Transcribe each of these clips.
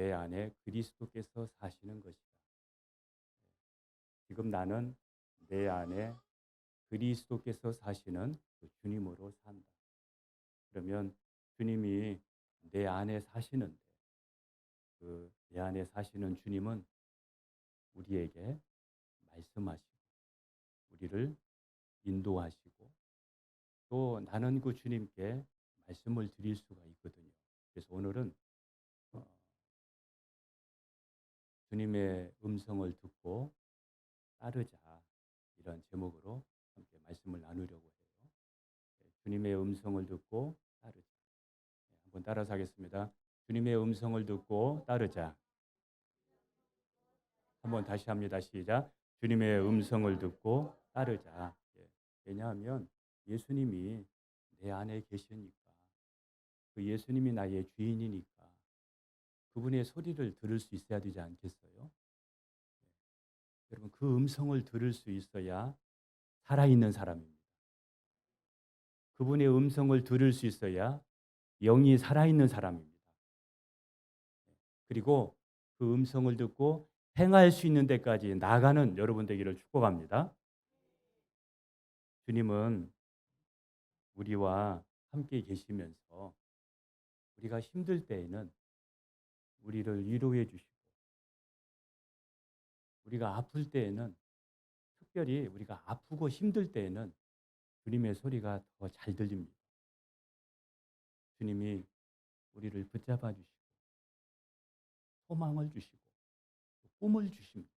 내 안에 그리스도께서 사시는 것이다. 지금 나는 내 안에 그리스도께서 사시는 그 주님으로 산다. 그러면 주님이 내 안에 사시는데 그 내 안에 사시는 주님은 우리에게 말씀하시고 우리를 인도하시고 또 나는 그 주님께 말씀을 드릴 수가 있거든요. 그래서 오늘은 어, 주님의 음성을 듣고 따르자 이런 제목으로 함께 말씀을 나누려고 해요. 네, 주님의 음성을 듣고 따르자. 네, 한번 따라서 하겠습니다. 주님의 음성을 듣고 따르자. 한번 다시 합니다. 시작. 주님의 음성을 듣고 따르자. 예, 왜냐하면 예수님이 내 안에 계시니까 그 예수님이 나의 주인이니까 그분의 소리를 들을 수 있어야 되지 않겠어요? 여러분 그 음성을 들을 수 있어야 살아있는 사람입니다. 그분의 음성을 들을 수 있어야 영이 살아있는 사람입니다. 그리고 그 음성을 듣고 행할 수 있는 데까지 나가는 여러분 되기를 축복합니다. 주님은 우리와 함께 계시면서 우리가 힘들 때에는 우리를 위로해 주시고 우리가 아플 때에는 특별히 우리가 아프고 힘들 때에는 주님의 소리가 더 잘 들립니다. 주님이 우리를 붙잡아 주시고 소망을 주시고 꿈을 주십니다.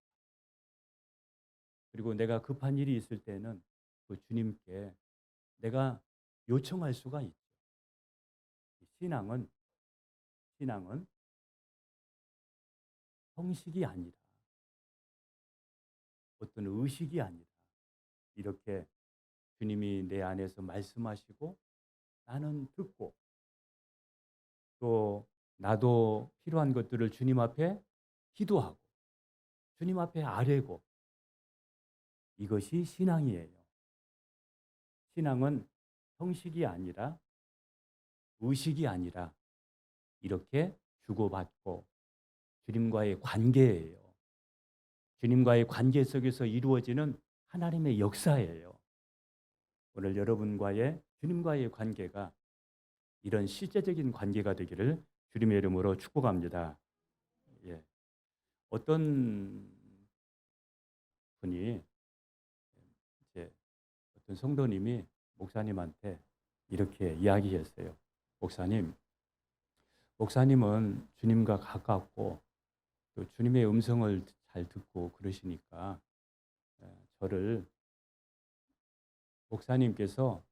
그리고 내가 급한 일이 있을 때는 그 주님께 내가 요청할 수가 있죠. 신앙은 신앙은 형식이 아니라 어떤 의식이 아니라 이렇게 주님이 내 안에서 말씀하시고 나는 듣고 또 나도 필요한 것들을 주님 앞에 기도하고 주님 앞에 아뢰고 이것이 신앙이에요. 신앙은 형식이 아니라 의식이 아니라 이렇게 주고받고 주님과의 관계예요. 주님과의 관계 속에서 이루어지는 하나님의 역사예요. 오늘 여러분과의 주님과의 관계가 이런 실제적인 관계가 되기를 주님의 이름으로 축복합니다. 예. 어떤 분이 이제 어떤 성도님이 목사님한테 이렇게 이야기했어요. 목사님은 주님과 가깝고 또 주님의 음성을 잘 듣고 그러시니까 저를 목사님께서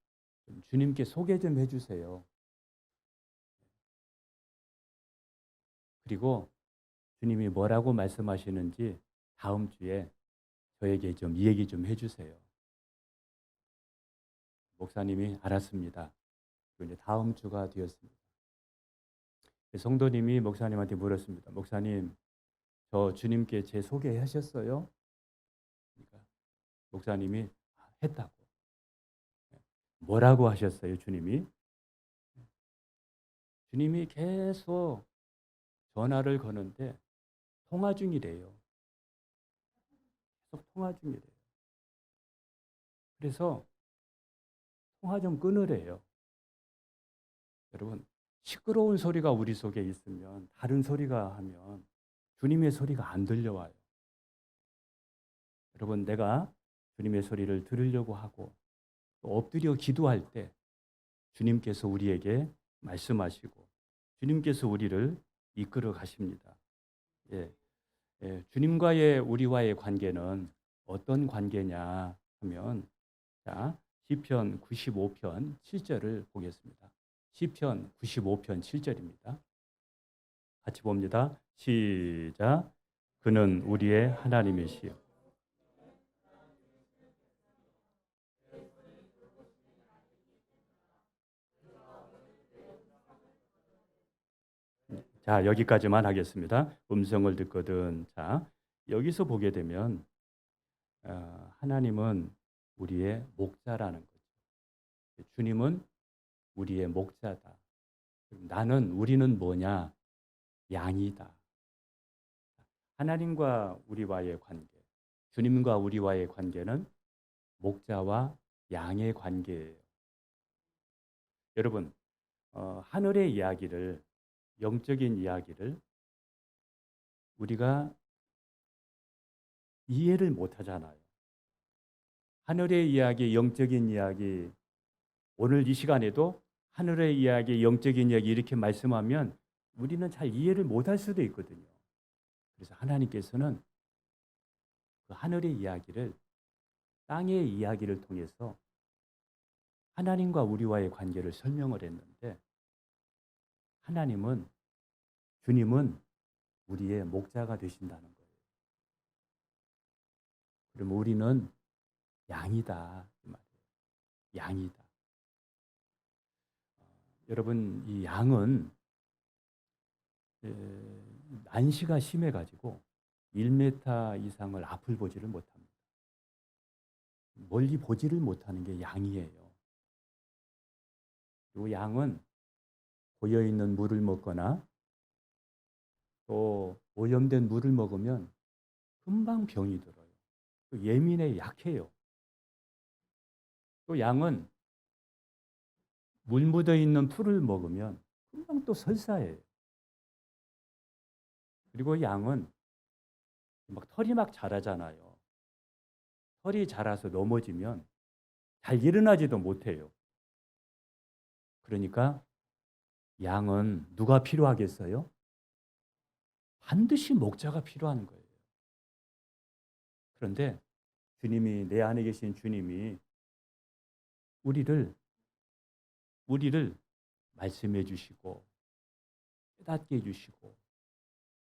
좀 주님께 소개 좀 해주세요. 그리고 주님이 뭐라고 말씀하시는지 다음 주에 저에게 좀 이 얘기 좀 해주세요. 목사님이 알았습니다. 그리고 이제 다음 주가 되었습니다. 성도님이 목사님한테 물었습니다. 목사님, 저 주님께 제 소개하셨어요? 그러니까 목사님이 했다고. 뭐라고 하셨어요, 주님이? 주님이 계속 전화를 거는데 통화 중이래요. 계속 통화 중이래요. 그래서 통화 좀 끊으래요. 여러분, 시끄러운 소리가 우리 속에 있으면 다른 소리가 하면 주님의 소리가 안 들려와요. 여러분, 내가 주님의 소리를 들으려고 하고 또 엎드려 기도할 때 주님께서 우리에게 말씀하시고 주님께서 우리를 이끌어 가십니다. 예, 주님과의 우리와의 관계는 어떤 관계냐 하면 자, 시편 95편 7절을 보겠습니다. 시편 95편 7절입니다. 같이 봅니다. 시작. 그는 우리의 하나님이시요. 자, 여기까지만 하겠습니다. 음성을 듣거든. 자, 여기서 보게 되면 하나님은 우리의 목자라는 거죠. 주님은 우리의 목자다. 우리는 뭐냐? 양이다. 하나님과 우리와의 관계, 주님과 우리와의 관계는 목자와 양의 관계예요. 여러분, 하늘의 이야기를, 영적인 이야기를 우리가 이해를 못 하잖아요. 하늘의 이야기, 영적인 이야기, 오늘 이 시간에도 하늘의 이야기, 영적인 이야기 이렇게 말씀하면 우리는 잘 이해를 못 할 수도 있거든요. 그래서 하나님께서는 그 하늘의 이야기를 땅의 이야기를 통해서 하나님과 우리와의 관계를 설명을 했는데, 하나님은, 주님은 우리의 목자가 되신다는 거예요. 그러면 우리는 양이다, 이 말이에요. 양이다. 여러분, 이 양은 난시가 심해가지고 1m 이상을 앞을 보지를 못합니다. 멀리 보지를 못하는 게 양이에요. 그리고 양은 고여있는 물을 먹거나 또 오염된 물을 먹으면 금방 병이 들어요. 예민해, 약해요. 또 양은 물 묻어 있는 풀을 먹으면 금방 또 설사해요. 그리고 양은 막 털이 막 자라잖아요. 털이 자라서 넘어지면 잘 일어나지도 못해요. 그러니까 양은 누가 필요하겠어요? 반드시 목자가 필요한 거예요. 그런데 주님이, 내 안에 계신 주님이 우리를 말씀해 주시고 깨닫게 해주시고,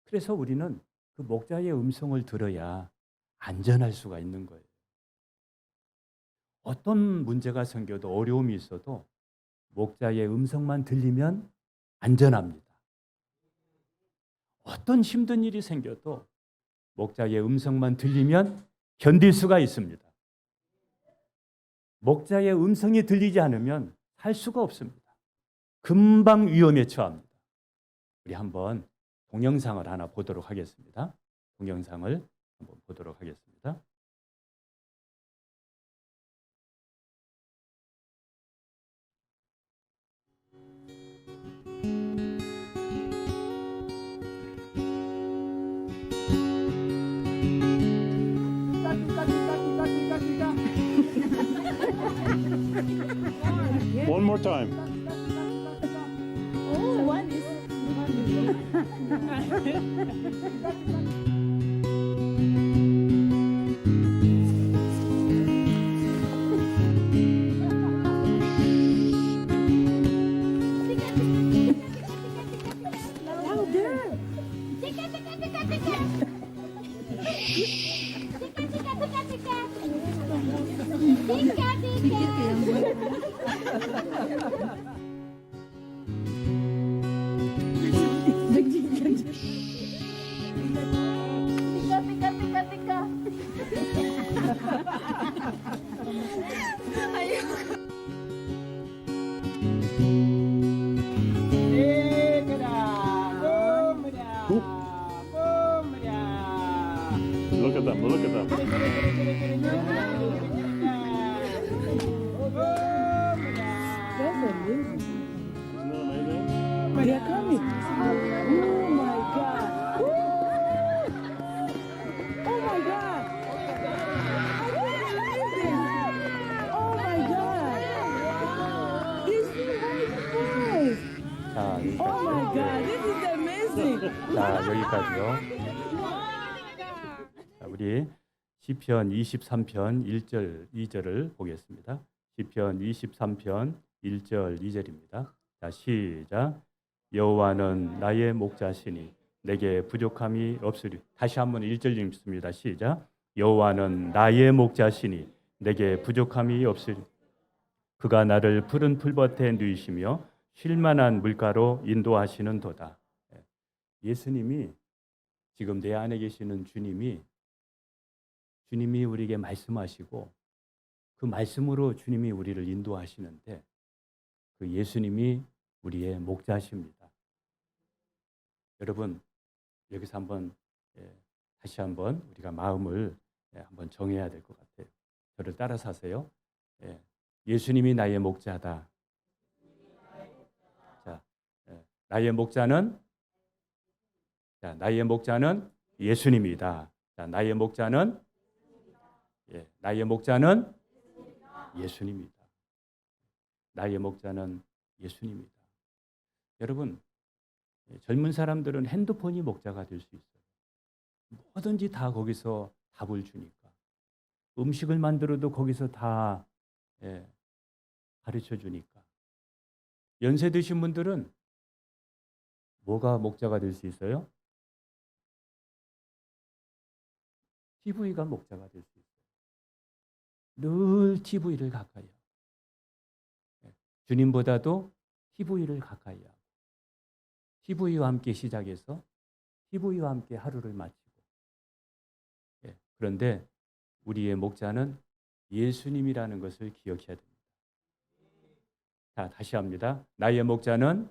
그래서 우리는 그 목자의 음성을 들어야 안전할 수가 있는 거예요. 어떤 문제가 생겨도, 어려움이 있어도 목자의 음성만 들리면 안전합니다. 어떤 힘든 일이 생겨도 목자의 음성만 들리면 견딜 수가 있습니다. 목자의 음성이 들리지 않으면 살 수가 없습니다. 금방 위험에 처합니다. 우리 한번 동영상을 하나 보도록 하겠습니다. 동영상을 한번 보도록 하겠습니다. One more time. Oh, one is louder. Look at them. Look at them. Isn't that amazing? They are coming. Oh my God. Oh my God. Oh my God. This is wonderful. 자, Oh my 여기까지요. God. This is amazing. 자, 여기까지요. 자, 우리 시편 23편 1절 2절을 보겠습니다. 시편 23편 1절 2절입니다. 자, 시작. 여호와는 나의 목자시니 내게 부족함이 없으리. 다시 한번 1절 읽습니다. 시작. 여호와는 나의 목자시니 내게 부족함이 없으리. 그가 나를 푸른 풀밭에 누이시며 쉴만한 물가로 인도하시는도다. 예수님이, 지금 내 안에 계시는 주님이 우리에게 말씀하시고 그 말씀으로 주님이 우리를 인도하시는데, 그 예수님이 우리의 목자십니다. 여러분, 여기서 한번 다시 한번 우리가 마음을 한번 정해야 될 것 같아요. 저를 따라서 하세요. 예수님이 나의 목자다. 자, 나의 목자는 예수님이다. 자, 나의 목자는 예수님이다. 나의 목자는 예수님이다. 여러분, 젊은 사람들은 핸드폰이 목자가 될 수 있어요. 뭐든지 다 거기서 답을 주니까. 음식을 만들어도 거기서 다 가르쳐 주니까. 연세 드신 분들은 뭐가 목자가 될 수 있어요? TV가 목자가 될 수 있어요. 늘 TV를 가까이 하고. 주님보다도 TV를 가까이 하고. TV와 함께 시작해서 TV와 함께 하루를 마치고. 그런데 우리의 목자는 예수님이라는 것을 기억해야 됩니다. 자, 다시 합니다. 나의 목자는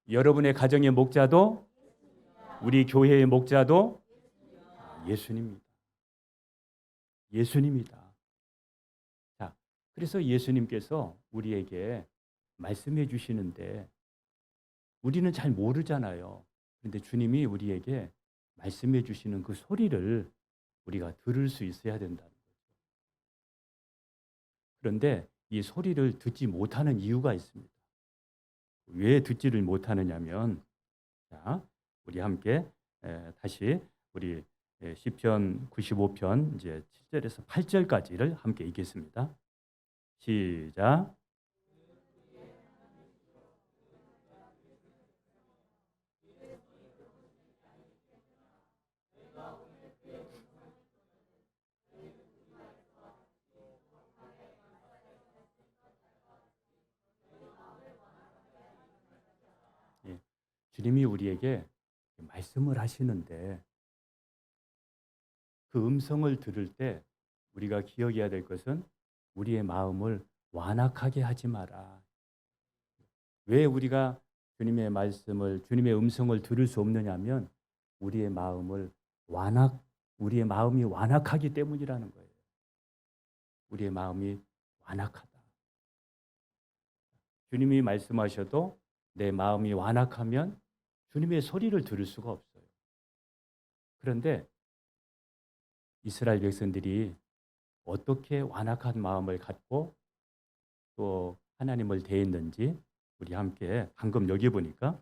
여러분의 가정의 목자도 우리 교회의 목자도 예수님입니다. 예수님이다. 자, 그래서 예수님께서 우리에게 말씀해 주시는데 우리는 잘 모르잖아요. 그런데 주님이 우리에게 말씀해 주시는 그 소리를 우리가 들을 수 있어야 된다는 거죠. 그런데 이 소리를 듣지 못하는 이유가 있습니다. 왜 듣지를 못하느냐면, 자, 우리 함께 다시 우리 시편 95편 이제 7절에서 8절까지를 함께 읽겠습니다. 시작. 주님이 우리에게 말씀을 하시는데 그 음성을 들을 때 우리가 기억해야 될 것은 우리의 마음을 완악하게 하지 마라. 왜 우리가 주님의 말씀을, 주님의 음성을 들을 수 없느냐면 우리의 마음이 완악하기 때문이라는 거예요. 우리의 마음이 완악하다. 주님이 말씀하셔도 내 마음이 완악하면 주님의 소리를 들을 수가 없어요. 그런데 이스라엘 백성들이 어떻게 완악한 마음을 갖고 또 하나님을 대했는지 우리 함께 방금 여기 보니까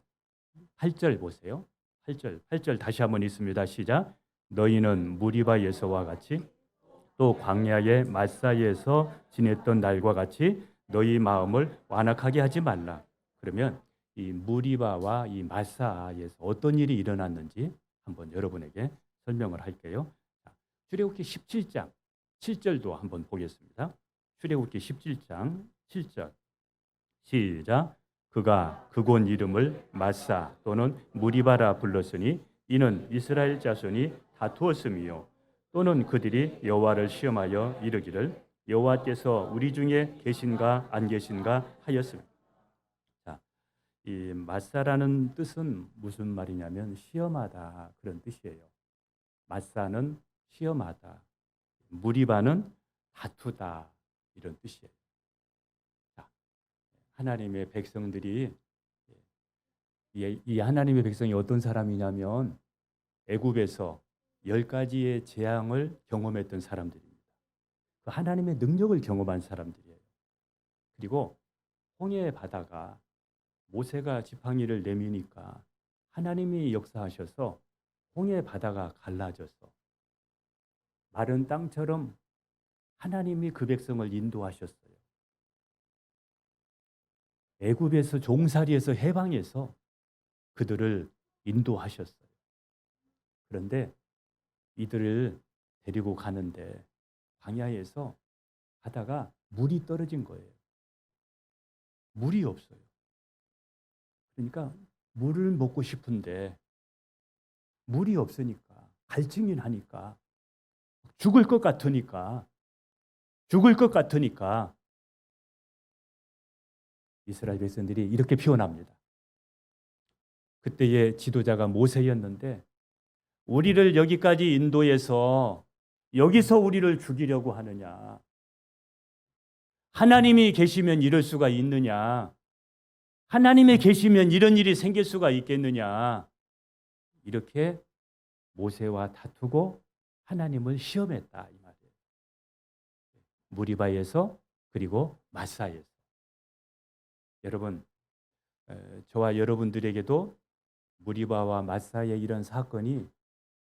8절 보세요. 8절 다시 한번 읽습니다. 시작. 너희는 무리바에서와 같이 또 광야의 마사에서 지냈던 날과 같이 너희 마음을 완악하게 하지 말라. 그러면 이 무리바와 이 마사에서 어떤 일이 일어났는지 한번 여러분에게 설명을 할게요. 출애굽기 17장 7절도 한번 보겠습니다. 출애굽기 17장 7절 시작. 그가 그곳 이름을 마사 또는 무리바라 불렀으니 이는 이스라엘 자손이 다투었음이요 또는 그들이 여호와를 시험하여 이르기를 여호와께서 우리 중에 계신가 안 계신가 하였습니다. 자, 이 마사라는 뜻은 무슨 말이냐면 시험하다 그런 뜻이에요. 마사는 시험하다, 무리바는 다투다 이런 뜻이에요. 자, 하나님의 백성들이 이 하나님의 백성이 어떤 사람이냐면 애굽에서 10가지의 재앙을 경험했던 사람들입니다. 그 하나님의 능력을 경험한 사람들이에요. 그리고 홍해의 바다가 모세가 지팡이를 내미니까 하나님이 역사하셔서 홍해의 바다가 갈라져서 마른 땅처럼 하나님이 그 백성을 인도하셨어요. 애굽에서 종살이에서 해방해서 그들을 인도하셨어요. 그런데 이들을 데리고 가는데 광야에서 가다가 물이 떨어진 거예요. 물이 없어요. 그러니까 물을 먹고 싶은데 물이 없으니까 갈증이 나니까 죽을 것 같으니까 이스라엘 백성들이 이렇게 표현합니다. 그때의 지도자가 모세였는데 우리를 여기까지 인도해서 여기서 우리를 죽이려고 하느냐? 하나님이 계시면 이럴 수가 있느냐? 하나님이 계시면 이런 일이 생길 수가 있겠느냐? 이렇게 모세와 다투고 하나님을 시험했다 이 말이에요. 무리바에서 그리고 마사에서. 여러분, 저와 여러분들에게도 무리바와 마사의 이런 사건이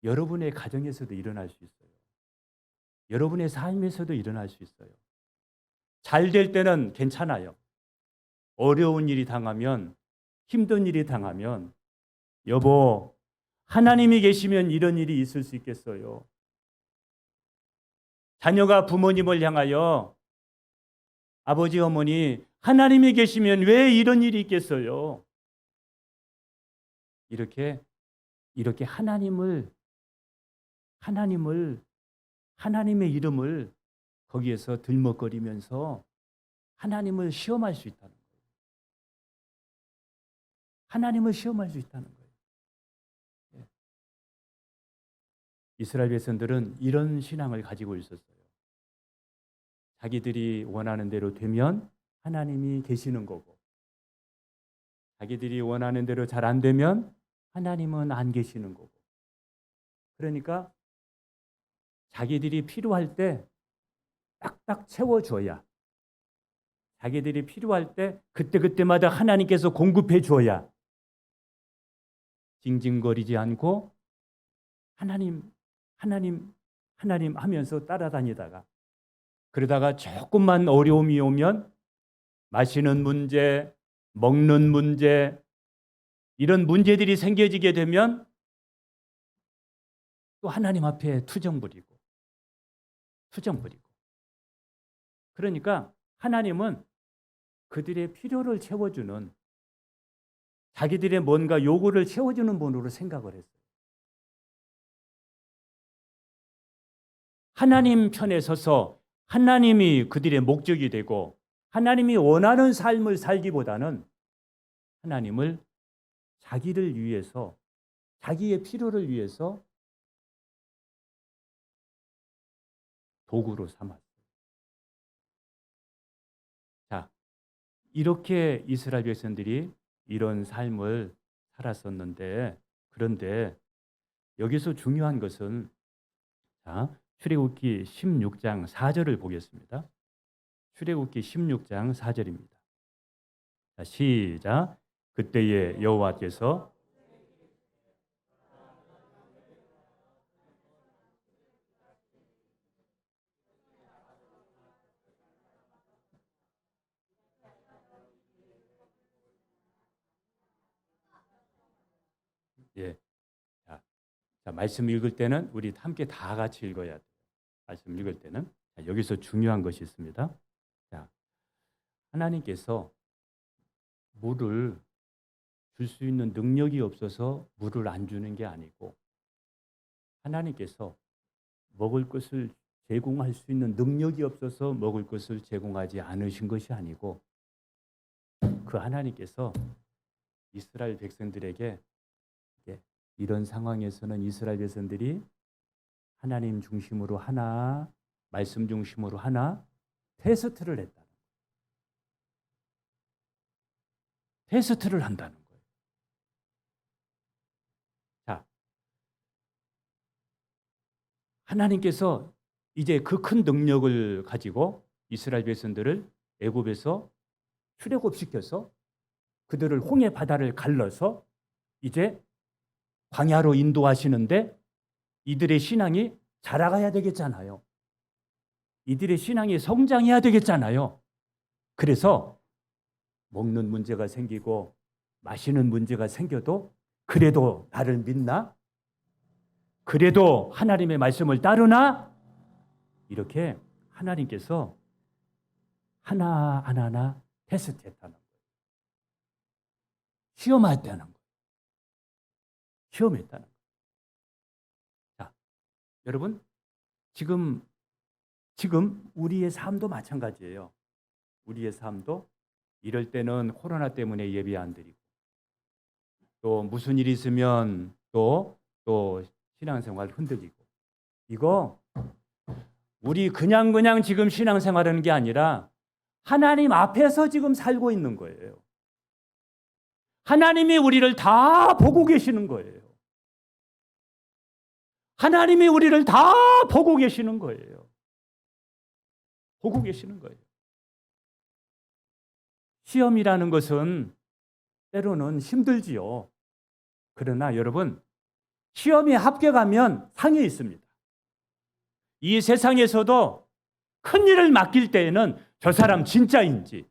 여러분의 가정에서도 일어날 수 있어요. 여러분의 삶에서도 일어날 수 있어요. 잘 될 때는 괜찮아요. 어려운 일이 당하면, 힘든 일이 당하면, 여보, 하나님이 계시면 이런 일이 있을 수 있겠어요. 자녀가 부모님을 향하여 아버지, 어머니, 하나님이 계시면 왜 이런 일이 있겠어요? 이렇게 하나님의 이름을 거기에서 들먹거리면서 하나님을 시험할 수 있다는 거예요. 하나님을 시험할 수 있다는 거예요. 이스라엘 백성들은 이런 신앙을 가지고 있었어요. 자기들이 원하는 대로 되면 하나님이 계시는 거고, 자기들이 원하는 대로 잘 안 되면 하나님은 안 계시는 거고. 그러니까 자기들이 필요할 때 딱딱 채워줘야, 자기들이 필요할 때 그때그때마다 하나님께서 공급해 줘야 징징거리지 않고 하나님 하면서 따라다니다가, 그러다가 조금만 어려움이 오면 마시는 문제, 먹는 문제, 이런 문제들이 생겨지게 되면 또 하나님 앞에 투정 부리고. 그러니까 하나님은 그들의 필요를 채워주는, 자기들의 뭔가 요구를 채워주는 분으로 생각을 했어요. 하나님 편에 서서 하나님이 그들의 목적이 되고 하나님이 원하는 삶을 살기보다는 하나님을 자기를 위해서, 자기의 필요를 위해서 도구로 삼았어요. 자, 이렇게 이스라엘 백성들이 이런 삶을 살았었는데, 그런데 여기서 중요한 것은, 자, 출애굽기 16장 4절을 보겠습니다. 출애굽기 16장 4절입니다. 자, 시작. 그때에 여호와께서 예. 자, 말씀 읽을 때는 우리 함께 다 같이 읽어야 돼요. 말씀 읽을 때는. 자, 여기서 중요한 것이 있습니다. 자, 하나님께서 물을 줄 수 있는 능력이 없어서 물을 안 주는 게 아니고, 하나님께서 먹을 것을 제공할 수 있는 능력이 없어서 먹을 것을 제공하지 않으신 것이 아니고, 그 하나님께서 이스라엘 백성들에게 이런 상황에서는 이스라엘 백성들이 하나님 중심으로 하나, 말씀 중심으로 하나, 테스트를 했다. 테스트를 한다는 거예요. 자, 하나님께서 이제 그 큰 능력을 가지고 이스라엘 백성들을 애굽에서 출애굽시켜서 그들을 홍해 바다를 갈라서 이제 광야로 인도하시는데, 이들의 신앙이 자라가야 되겠잖아요. 이들의 신앙이 성장해야 되겠잖아요. 그래서 먹는 문제가 생기고 마시는 문제가 생겨도 그래도 나를 믿나? 그래도 하나님의 말씀을 따르나? 이렇게 하나님께서 하나하나 테스트했다는 거예요. 시험했다는 거예요. 시험했다는 거예요. 자, 여러분, 지금 우리의 삶도 마찬가지예요. 우리의 삶도 이럴 때는 코로나 때문에 예배 안 드리고, 또 무슨 일이 있으면 또 신앙생활 흔들리고. 이거 우리 그냥 지금 신앙생활하는 게 아니라 하나님 앞에서 지금 살고 있는 거예요. 하나님이 우리를 다 보고 계시는 거예요. 하나님이 우리를 다 보고 계시는 거예요. 보고 계시는 거예요. 시험이라는 것은 때로는 힘들지요. 그러나 여러분, 시험에 합격하면 상이 있습니다. 이 세상에서도 큰 일을 맡길 때에는 저 사람 진짜인지,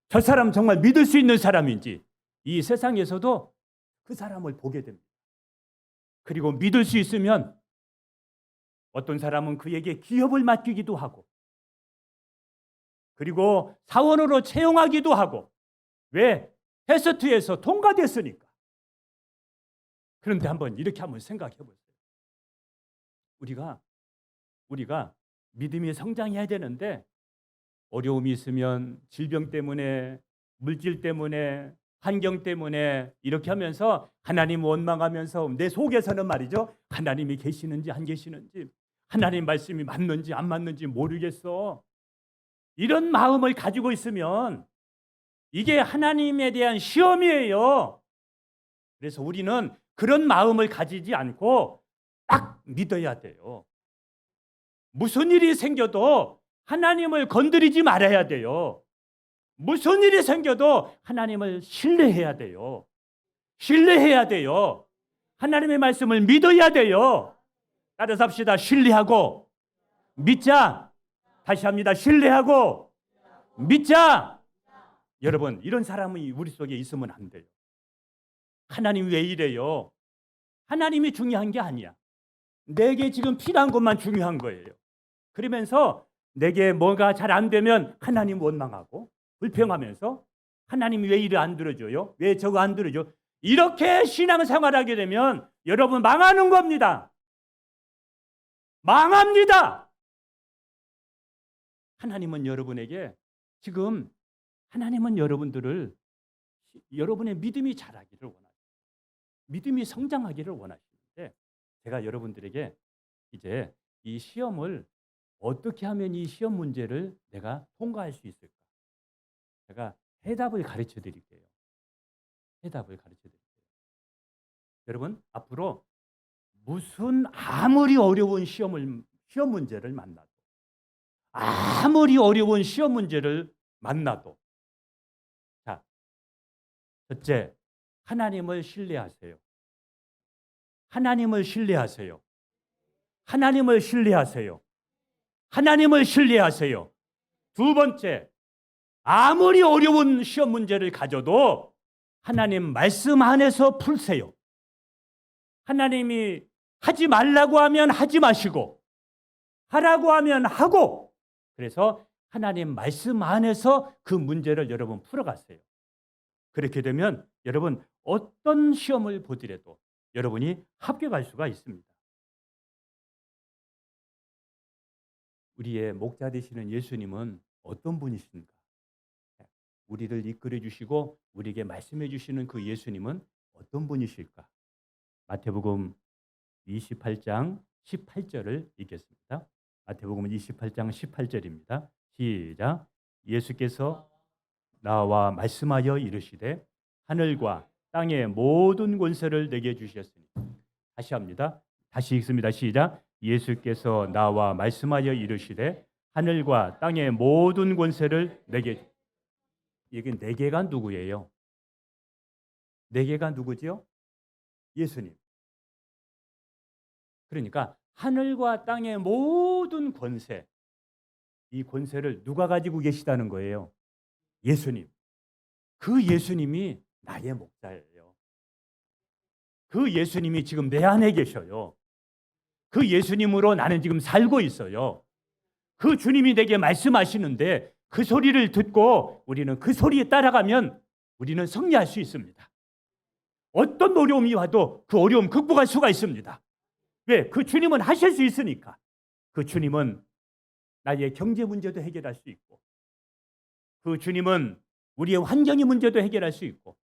저 사람 정말 믿을 수 있는 사람인지 이 세상에서도 그 사람을 보게 됩니다. 그리고 믿을 수 있으면 어떤 사람은 그에게 기업을 맡기기도 하고, 그리고 사원으로 채용하기도 하고. 왜? 테스트에서 통과됐으니까. 그런데 이렇게 한번 생각해 보세요. 우리가 믿음이 성장해야 되는데 어려움이 있으면 질병 때문에, 물질 때문에, 환경 때문에 이렇게 하면서 하나님 원망하면서 내 속에서는 말이죠. 하나님이 계시는지 안 계시는지, 하나님 말씀이 맞는지 안 맞는지 모르겠어. 이런 마음을 가지고 있으면 이게 하나님에 대한 시험이에요. 그래서 우리는 그런 마음을 가지지 않고 딱 믿어야 돼요. 무슨 일이 생겨도 하나님을 건드리지 말아야 돼요. 무슨 일이 생겨도 하나님을 신뢰해야 돼요. 신뢰해야 돼요. 하나님의 말씀을 믿어야 돼요. 따라서 합시다. 신뢰하고 믿자. 다시 합니다. 신뢰하고 믿자. 여러분, 이런 사람이 우리 속에 있으면 안 돼요. 하나님 왜 이래요? 하나님이 중요한 게 아니야. 내게 지금 필요한 것만 중요한 거예요. 그러면서 내게 뭐가 잘 안 되면 하나님 원망하고 불평하면서 하나님이 왜 이래 안 들어줘요? 왜 저거 안 들어줘? 이렇게 신앙생활하게 되면 여러분 망하는 겁니다. 망합니다. 하나님은 여러분들을 여러분의 믿음이 자라기를 원하시고 믿음이 성장하기를 원하시는데, 제가 여러분들에게 이제 이 시험을 어떻게 하면 이 시험 문제를 내가 통과할 수 있을까? 제가 해답을 가르쳐 드릴게요. 해답을 가르쳐 드릴게요. 여러분, 앞으로 아무리 어려운 시험 문제를 만나도, 아무리 어려운 시험 문제를 만나도, 자, 첫째, 하나님을 신뢰하세요. 하나님을 신뢰하세요. 하나님을 신뢰하세요. 하나님을 신뢰하세요. 두 번째, 아무리 어려운 시험 문제를 가져도 하나님 말씀 안에서 풀세요. 하나님이 하지 말라고 하면 하지 마시고 하라고 하면 하고, 그래서 하나님 말씀 안에서 그 문제를 여러분 풀어가세요. 그렇게 되면 여러분 어떤 시험을 보더라도 여러분이 합격할 수가 있습니다. 우리의 목자 되시는 예수님은 어떤 분이신가? 우리를 이끌어 주시고 우리에게 말씀해 주시는 그 예수님은 어떤 분이실까? 마태복음 28장 18절을 읽겠습니다. 마태복음 28장 18절입니다. 시작. 예수께서 나와 말씀하여 이르시되 하늘과 땅의 모든 권세를 내게 주셨으니. 다시 합니다. 다시 읽습니다. 시작. 예수께서 나와 말씀하여 이르시되 하늘과 땅의 모든 권세를 내게. 이게 네 개가 누구예요? 네 개가 누구지요? 예수님. 그러니까 하늘과 땅의 모든 권세, 이 권세를 누가 가지고 계시다는 거예요? 예수님. 그 예수님이 나의 목자예요. 그 예수님이 지금 내 안에 계셔요. 그 예수님으로 나는 지금 살고 있어요. 그 주님이 내게 말씀하시는데 그 소리를 듣고 우리는 그 소리에 따라가면 우리는 승리할 수 있습니다. 어떤 어려움이 와도 그 어려움 극복할 수가 있습니다. 왜? 그 주님은 하실 수 있으니까. 그 주님은 나의 경제 문제도 해결할 수 있고, 그 주님은 우리의 환경의 문제도 해결할 수 있고,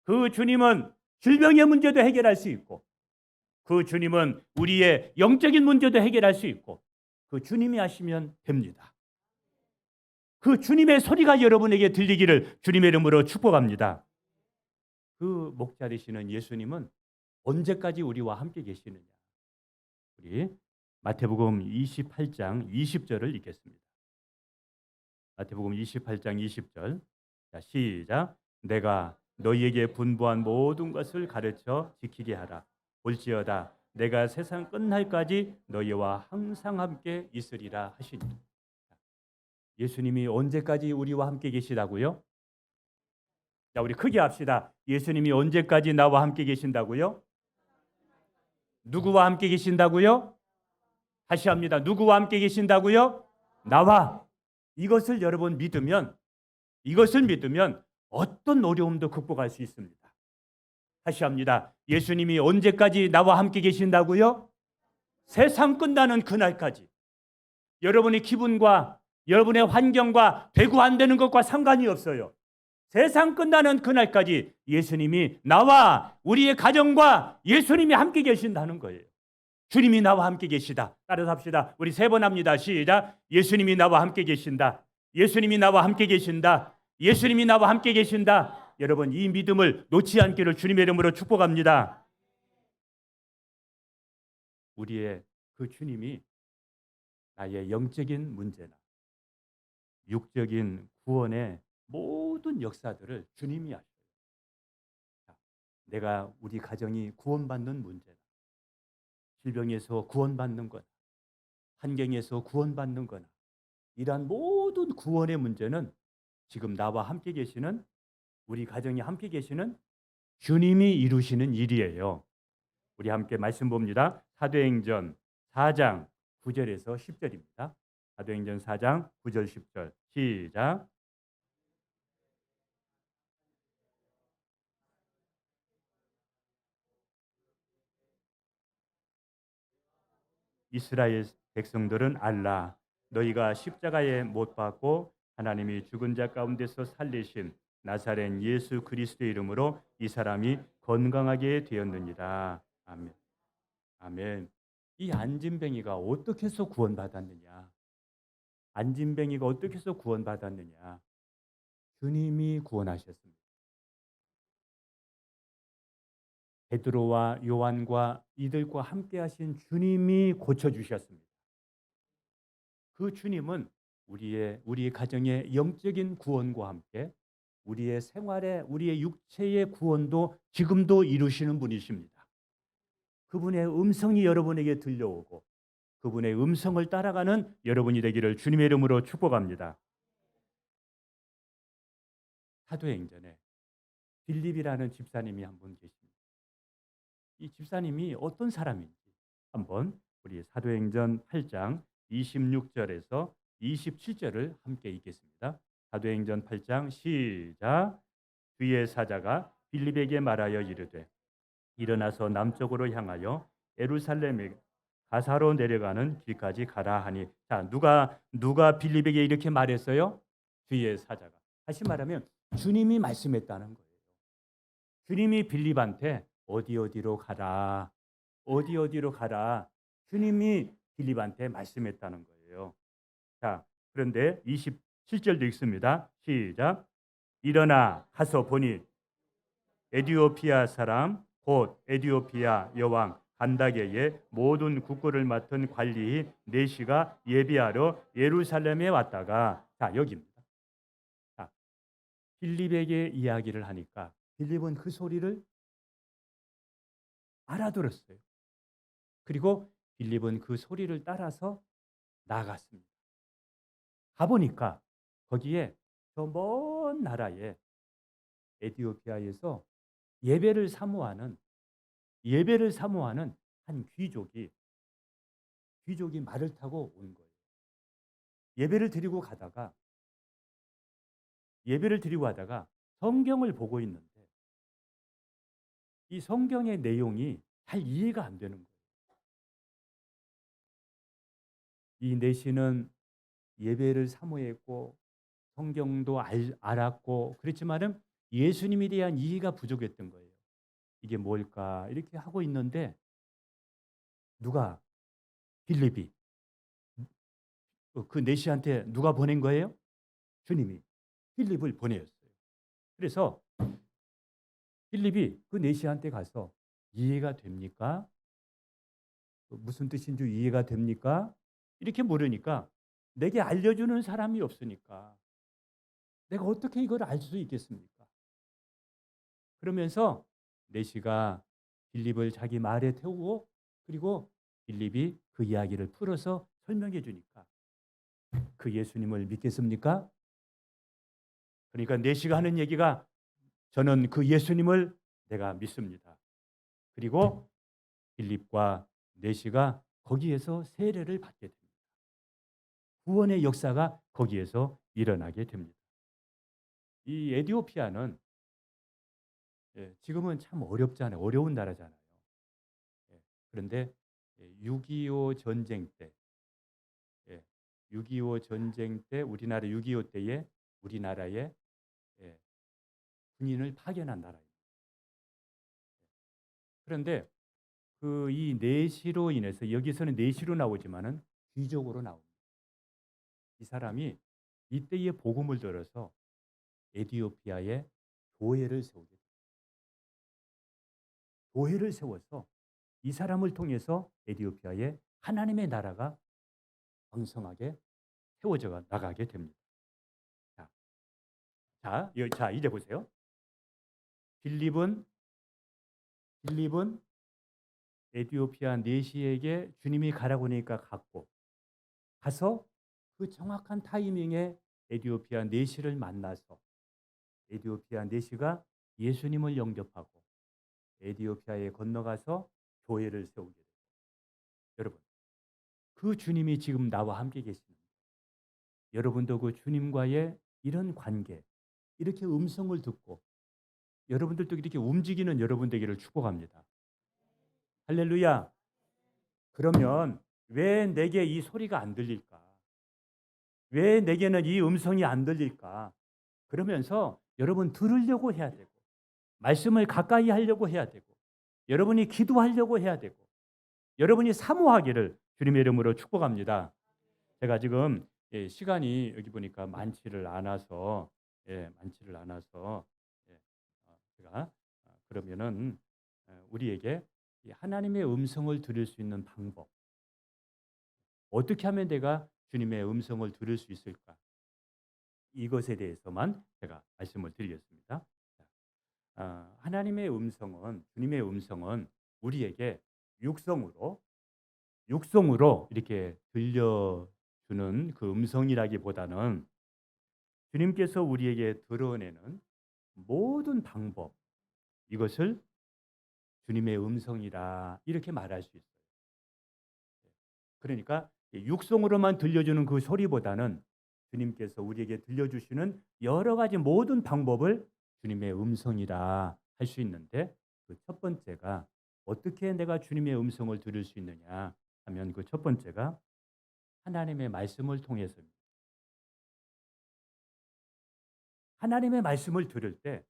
그 주님은 질병의 문제도 해결할 수 있고, 그 주님은 우리의 영적인 문제도 해결할 수 있고, 그 주님이 하시면 됩니다. 그 주님의 소리가 여러분에게 들리기를 주님의 이름으로 축복합니다. 그 목자리시는 예수님은 언제까지 우리와 함께 계시느냐? 우리 마태복음 28장 20절을 읽겠습니다. 마태복음 28장 20절. 자, 시작. 내가 너희에게 분부한 모든 것을 가르쳐 지키게 하라. 볼지어다 내가 세상 끝날까지 너희와 항상 함께 있으리라 하시니. 예수님이 언제까지 우리와 함께 계시다고요? 자, 우리 크게 합시다. 예수님이 언제까지 나와 함께 계신다고요? 누구와 함께 계신다고요? 다시 합니다. 누구와 함께 계신다고요? 나와. 이것을 여러분 믿으면, 이것을 믿으면 어떤 어려움도 극복할 수 있습니다. 다시 합니다. 예수님이 언제까지 나와 함께 계신다고요? 세상 끝나는 그날까지. 여러분의 기분과 여러분의 환경과 되고 안 되는 것과 상관이 없어요. 세상 끝나는 그날까지 예수님이 나와 우리의 가정과 예수님이 함께 계신다는 거예요. 주님이 나와 함께 계시다. 따라서 합시다. 우리 3번 합니다. 시작. 예수님이 나와 함께 계신다. 예수님이 나와 함께 계신다. 예수님이 나와 함께 계신다. 여러분, 이 믿음을 놓지 않기를 주님의 이름으로 축복합니다. 우리의 그 주님이 나의 영적인 문제나 육적인 구원의 모든 역사들을 주님이 하셔요. 내가 우리 가정이 구원받는 문제나 질병에서 구원받는 거나 환경에서 구원받는 거나 이러한 모든 구원의 문제는 지금 나와 함께 계시는, 우리 가정이 함께 계시는 주님이 이루시는 일이에요. 우리 함께 말씀 봅니다. 사도행전 4장 9절에서 10절입니다. 사도행전 4장 9절 10절 시작. 이스라엘 백성들은 알라. 너희가 십자가에 못 박고 하나님이 죽은 자 가운데서 살리신 나사렛 예수 그리스도의 이름으로 이 사람이 건강하게 되었느니라. 아멘. 아멘. 이 안진뱅이가 어떻게 해서 구원받았느냐? 안진뱅이가 어떻게 해서 구원받았느냐? 주님이 구원하셨습니다. 베드로와 요한과 이들과 함께 하신 주님이 고쳐주셨습니다. 그 주님은 우리의 가정의 영적인 구원과 함께 우리의 생활에, 우리의 육체의 구원도 지금도 이루시는 분이십니다. 그분의 음성이 여러분에게 들려오고 그분의 음성을 따라가는 여러분이 되기를 주님의 이름으로 축복합니다. 사도행전에 빌립이라는 집사님이 한 분 계십니다. 이 집사님이 어떤 사람인지 한번 우리 사도행전 8장 26절에서 27절을 함께 읽겠습니다. 사도행전 8장 시작. 주의 사자가 빌립에게 말하여 이르되 일어나서 남쪽으로 향하여 예루살렘에 가사로 내려가는 길까지 가라 하니. 자, 누가 빌립에게 이렇게 말했어요? 주의 사자가. 다시 말하면 주님이 말씀했다는 거예요. 주님이 빌립한테 어디로 가라. 어디로 가라. 주님이 빌립한테 말씀했다는 거예요. 자, 그런데 27절도 읽습니다. 시작. 일어나 가서 보니 에디오피아 사람 곧 에디오피아 여왕 간다게의 모든 국고를 맡은 관리 네시가 예비하러 예루살렘에 왔다가, 자, 여기입니다. 자, 빌립에게 이야기를 하니까 빌립은 그 소리를 알아들었어요. 그리고 빌립은 그 소리를 따라서 나갔습니다. 가보니까 거기에 저 먼 나라에 에티오피아에서 예배를 사모하는 한 귀족이 말을 타고 온 거예요. 예배를 드리고 가다가 성경을 보고 있는데 이 성경의 내용이 잘 이해가 안 되는 거예요. 이 내시는 예배를 사모했고 성경도 알았고 그렇지만은 예수님에 대한 이해가 부족했던 거예요. 이게 뭘까? 이렇게 하고 있는데 누가 빌립이 그 내시한테 누가 보낸 거예요? 주님이 빌립을 보내었어요. 그래서 빌립이 그 내시한테 가서 이해가 됩니까? 무슨 뜻인 줄 이해가 됩니까? 이렇게 물으니까 내게 알려주는 사람이 없으니까 내가 어떻게 이걸 알 수 있겠습니까? 그러면서 내시가 빌립을 자기 말에 태우고 그리고 빌립이 그 이야기를 풀어서 설명해 주니까 그 예수님을 믿겠습니까? 그러니까 내시가 하는 얘기가 저는 그 예수님을 내가 믿습니다. 그리고 빌립과 내시가 거기에서 세례를 받게 됩니다. 구원의 역사가 거기에서 일어나게 됩니다. 이 에티오피아는 지금은 참 어렵잖아요. 어려운 나라잖아요. 그런데 6.25 전쟁 때, 6.25 전쟁 때 우리나라 6.25 때에 우리나라에 군인을 파견한 나라입니다. 그런데 그 이 내시로 인해서 여기서는 내시로 나오지만은 귀족으로 나옵니다. 이 사람이 이때의 복음을 들어서 에티오피아에 교회를 세우게 됩니다. 교회를 세워서 이 사람을 통해서 에티오피아에 하나님의 나라가 왕성하게 세워져 나가게 됩니다. 자, 이제 보세요. 빌립은 에티오피아 내시에게 주님이 가라고 하니까 갔고 가서 그 정확한 타이밍에 에티오피아 내시를 만나서 에티오피아 내시가 예수님을 영접하고 에티오피아에 건너가서 교회를 세우게 돼요. 여러분, 그 주님이 지금 나와 함께 계십니다. 여러분도 그 주님과의 이런 관계, 이렇게 음성을 듣고 여러분들도 이렇게 움직이는 여러분 되기를 축복합니다. 할렐루야. 그러면 왜 내게 이 소리가 안 들릴까? 왜 내게는 이 음성이 안 들릴까? 그러면서 여러분 들으려고 해야 되고 말씀을 가까이 하려고 해야 되고 여러분이 기도하려고 해야 되고 여러분이 사모하기를 주님의 이름으로 축복합니다. 제가 지금 시간이 여기 보니까 많지를 않아서 제가 그러면은 우리에게 이 하나님의 음성을 들을 수 있는 방법 어떻게 하면 내가 주님의 음성을 들을 수 있을까? 이것에 대해서만 제가 말씀을 드리겠습니다. 하나님의 음성은 주님의 음성은 우리에게 육성으로 이렇게 들려주는 그 음성이라기보다는 주님께서 우리에게 드러내는 모든 방법 이것을 주님의 음성이라 이렇게 말할 수 있어요. 그러니까 육성으로만 들려주는 그 소리보다는 주님께서 우리에게 들려주시는 여러 가지 모든 방법을 주님의 음성이라 할 수 있는데 그 첫 번째가 어떻게 내가 주님의 음성을 들을 수 있느냐 하면 그 첫 번째가 하나님의 말씀을 통해서입니다. 하나님의 말씀을 들을 때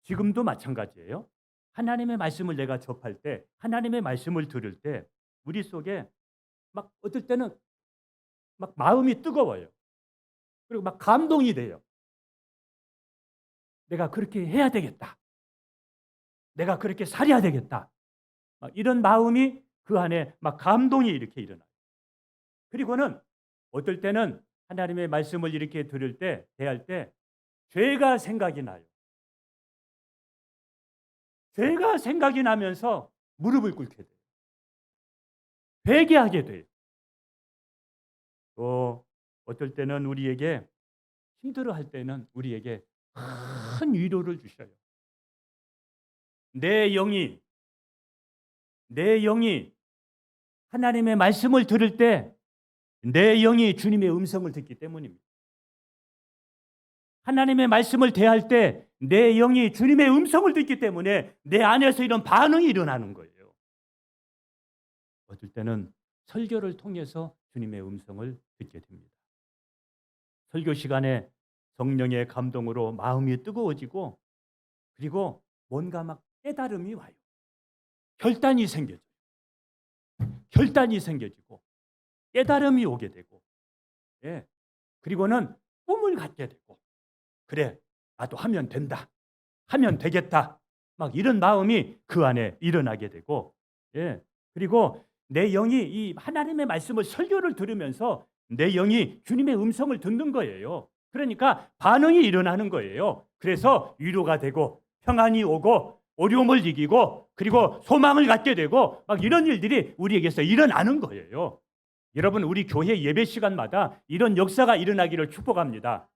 지금도 마찬가지예요. 하나님의 말씀을 내가 접할 때 하나님의 말씀을 들을 때 우리 속에 막 어떨 때는 막 마음이 뜨거워요. 그리고 막 감동이 돼요. 내가 그렇게 해야 되겠다. 내가 그렇게 살아야 되겠다. 막 이런 마음이 그 안에 막 감동이 이렇게 일어나요. 그리고는 어떨 때는 하나님의 말씀을 이렇게 들을 때 대할 때 죄가 생각이 나요. 죄가 생각이 나면서 무릎을 꿇게 돼요. 회개하게 돼요. 또 어떨 때는 우리에게 힘들어할 때는 우리에게 큰 위로를 주셔요. 내 영이 하나님의 말씀을 들을 때 내 영이 주님의 음성을 듣기 때문입니다. 하나님의 말씀을 대할 때 내 영이 주님의 음성을 듣기 때문에 내 안에서 이런 반응이 일어나는 거예요. 어떨 때는 설교를 통해서 주님의 음성을 듣게 됩니다. 설교 시간에 성령의 감동으로 마음이 뜨거워지고 그리고 뭔가 막 깨달음이 와요. 결단이 생겨져요. 결단이 생겨지고 깨달음이 오게 되고 예. 그리고는 꿈을 갖게 되고 그래 나도 하면 된다. 하면 되겠다. 막 이런 마음이 그 안에 일어나게 되고 예. 그리고 내 영이 이 하나님의 말씀을 설교를 들으면서 내 영이 주님의 음성을 듣는 거예요. 그러니까 반응이 일어나는 거예요. 그래서 위로가 되고 평안이 오고 어려움을 이기고 그리고 소망을 갖게 되고 막 이런 일들이 우리에게서 일어나는 거예요. 여러분 우리 교회 예배 시간마다 이런 역사가 일어나기를 축복합니다.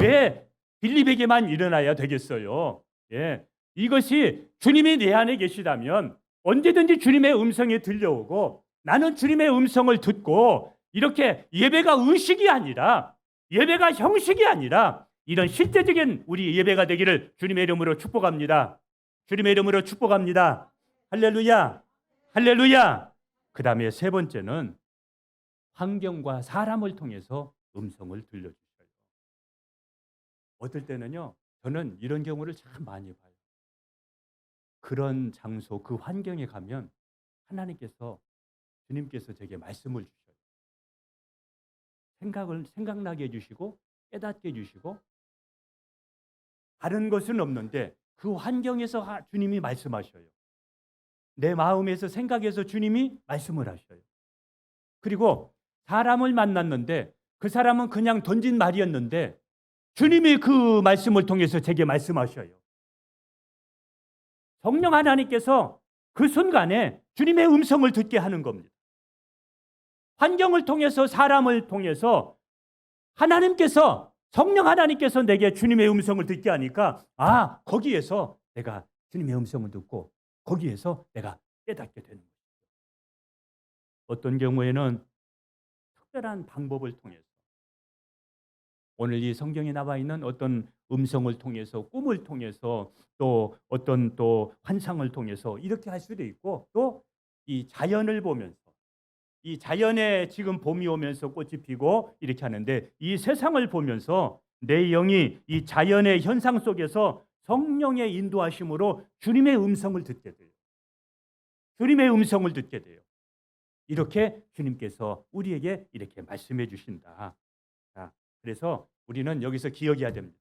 왜 빌립에게만 일어나야 되겠어요? 예. 이것이 주님이 내 안에 계시다면 언제든지 주님의 음성이 들려오고 나는 주님의 음성을 듣고 이렇게 예배가 의식이 아니라 예배가 형식이 아니라 이런 실제적인 우리 예배가 되기를 주님의 이름으로 축복합니다. 주님의 이름으로 축복합니다. 할렐루야. 할렐루야. 그 다음에 세 번째는 환경과 사람을 통해서 음성을 들려주셔요. 어떨 때는요, 저는 이런 경우를 참 많이 봐요. 그런 장소, 그 환경에 가면 하나님께서, 주님께서 제게 말씀을 주셔요. 생각나게 해주시고 깨닫게 해주시고 다른 것은 없는데 그 환경에서 주님이 말씀하셔요. 내 마음에서 생각해서 주님이 말씀을 하셔요. 그리고 사람을 만났는데 그 사람은 그냥 던진 말이었는데 주님이 그 말씀을 통해서 제게 말씀하셔요. 성령 하나님께서 그 순간에 주님의 음성을 듣게 하는 겁니다. 환경을 통해서 사람을 통해서 하나님께서 성령 하나님께서 내게 주님의 음성을 듣게 하니까 거기에서 내가 주님의 음성을 듣고 거기에서 내가 깨닫게 되는 거예요. 어떤 경우에는 특별한 방법을 통해서 오늘 이 성경에 나와 있는 어떤 음성을 통해서 꿈을 통해서 또 어떤 또 환상을 통해서 이렇게 할 수도 있고 또 이 자연을 보면서 이 자연에 지금 봄이 오면서 꽃이 피고 이렇게 하는데 이 세상을 보면서 내 영이 이 자연의 현상 속에서 성령의 인도하심으로 주님의 음성을 듣게 돼요. 주님의 음성을 듣게 돼요. 이렇게 주님께서 우리에게 이렇게 말씀해 주신다. 자, 그래서 우리는 여기서 기억해야 됩니다.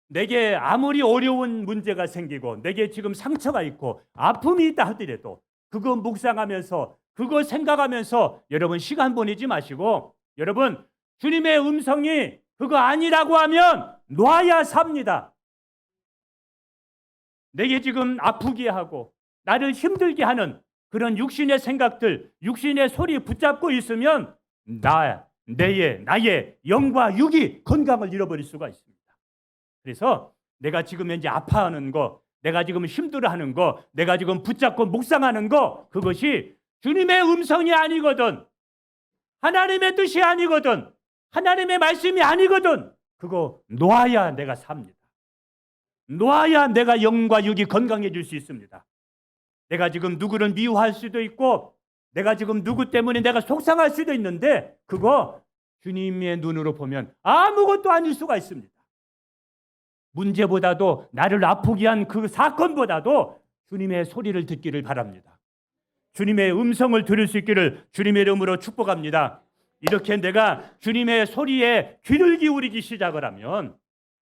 내게 아무리 어려운 문제가 생기고 내게 지금 상처가 있고 아픔이 있다 하더라도 그거 묵상하면서 그거 생각하면서 여러분 시간 보내지 마시고 여러분 주님의 음성이 그거 아니라고 하면 놔야 삽니다. 내게 지금 아프게 하고 나를 힘들게 하는 그런 육신의 생각들, 육신의 소리 붙잡고 있으면 나의 영과 육이 건강을 잃어버릴 수가 있습니다. 그래서 내가 지금 현재 아파하는 거, 내가 지금 힘들어하는 거, 내가 지금 붙잡고 묵상하는 거 그것이 주님의 음성이 아니거든. 하나님의 뜻이 아니거든. 하나님의 말씀이 아니거든. 그거 놓아야 내가 삽니다. 놓아야 내가 영과 육이 건강해질 수 있습니다. 내가 지금 누구를 미워할 수도 있고 내가 지금 누구 때문에 내가 속상할 수도 있는데 그거 주님의 눈으로 보면 아무것도 아닐 수가 있습니다. 문제보다도 나를 아프게 한 그 사건보다도 주님의 소리를 듣기를 바랍니다. 주님의 음성을 들을 수 있기를 주님의 이름으로 축복합니다. 이렇게 내가 주님의 소리에 귀를 기울이기 시작을 하면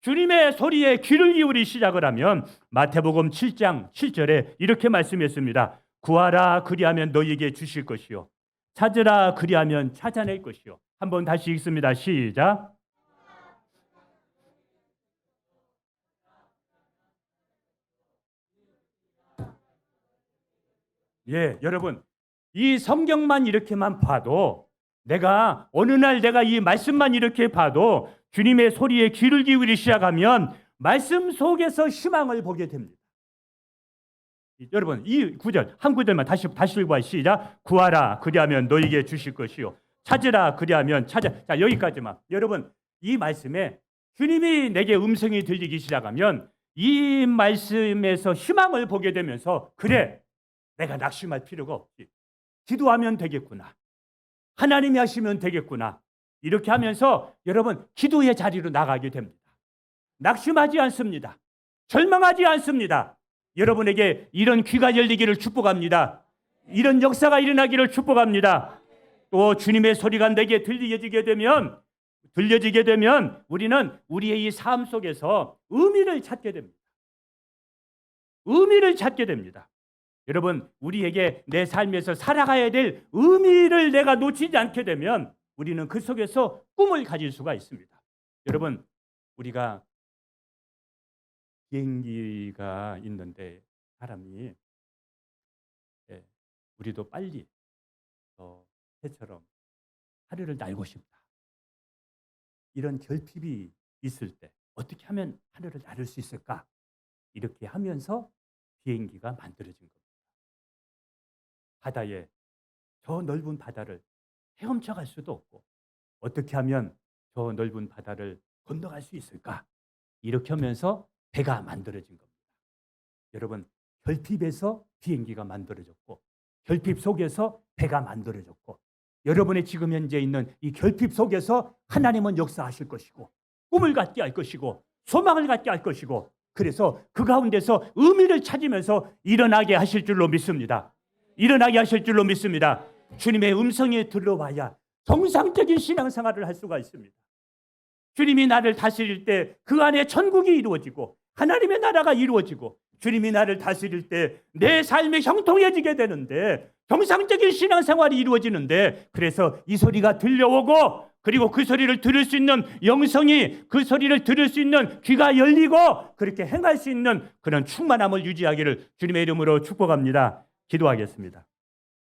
주님의 소리에 귀를 기울이기 시작을 하면 마태복음 7장 7절에 이렇게 말씀했습니다. 구하라 그리하면 너희에게 주실 것이요 찾으라 그리하면 찾아낼 것이요. 한번 다시 읽습니다. 시작. 예, 여러분 이 성경만 이렇게만 봐도 내가 어느 날 내가 이 말씀만 이렇게 봐도 주님의 소리에 귀를 기울이기 시작하면 말씀 속에서 희망을 보게 됩니다. 여러분 이 구절 한 구절만 다시 읽어봐요. 시작. 구하라 그리하면 너희에게 주실 것이요 찾으라 그리하면 찾아. 자 여기까지만. 여러분 이 말씀에 주님이 내게 음성이 들리기 시작하면 이 말씀에서 희망을 보게 되면서 그래 내가 낙심할 필요가 없지. 기도하면 되겠구나. 하나님이 하시면 되겠구나. 이렇게 하면서 여러분 기도의 자리로 나가게 됩니다. 낙심하지 않습니다. 절망하지 않습니다. 여러분에게 이런 귀가 열리기를 축복합니다. 이런 역사가 일어나기를 축복합니다. 또 주님의 소리가 내게 들려지게 되면 우리는 우리의 이 삶 속에서 의미를 찾게 됩니다. 의미를 찾게 됩니다. 여러분, 우리에게 내 삶에서 살아가야 될 의미를 내가 놓치지 않게 되면 우리는 그 속에서 꿈을 가질 수가 있습니다. 여러분, 우리가 비행기가 있는데 사람이 우리도 빨리 새처럼 하늘을 날고 싶다. 이런 결핍이 있을 때 어떻게 하면 하늘을 나를 수 있을까? 이렇게 하면서 비행기가 만들어진 겁니다. 바다에 저 넓은 바다를 헤엄쳐 갈 수도 없고 어떻게 하면 저 넓은 바다를 건너갈 수 있을까? 이렇게 하면서 배가 만들어진 겁니다. 여러분, 결핍에서 비행기가 만들어졌고 결핍 속에서 배가 만들어졌고 여러분의 지금 현재 있는 이 결핍 속에서 하나님은 역사하실 것이고 꿈을 갖게 할 것이고 소망을 갖게 할 것이고 그래서 그 가운데서 의미를 찾으면서 일어나게 하실 줄로 믿습니다. 일어나게 하실 줄로 믿습니다. 주님의 음성에 들어와야 정상적인 신앙생활을 할 수가 있습니다. 주님이 나를 다스릴 때 그 안에 천국이 이루어지고 하나님의 나라가 이루어지고 주님이 나를 다스릴 때 내 삶이 형통해지게 되는데 정상적인 신앙생활이 이루어지는데 그래서 이 소리가 들려오고 그리고 그 소리를 들을 수 있는 영성이 그 소리를 들을 수 있는 귀가 열리고 그렇게 행할 수 있는 그런 충만함을 유지하기를 주님의 이름으로 축복합니다. 기도하겠습니다.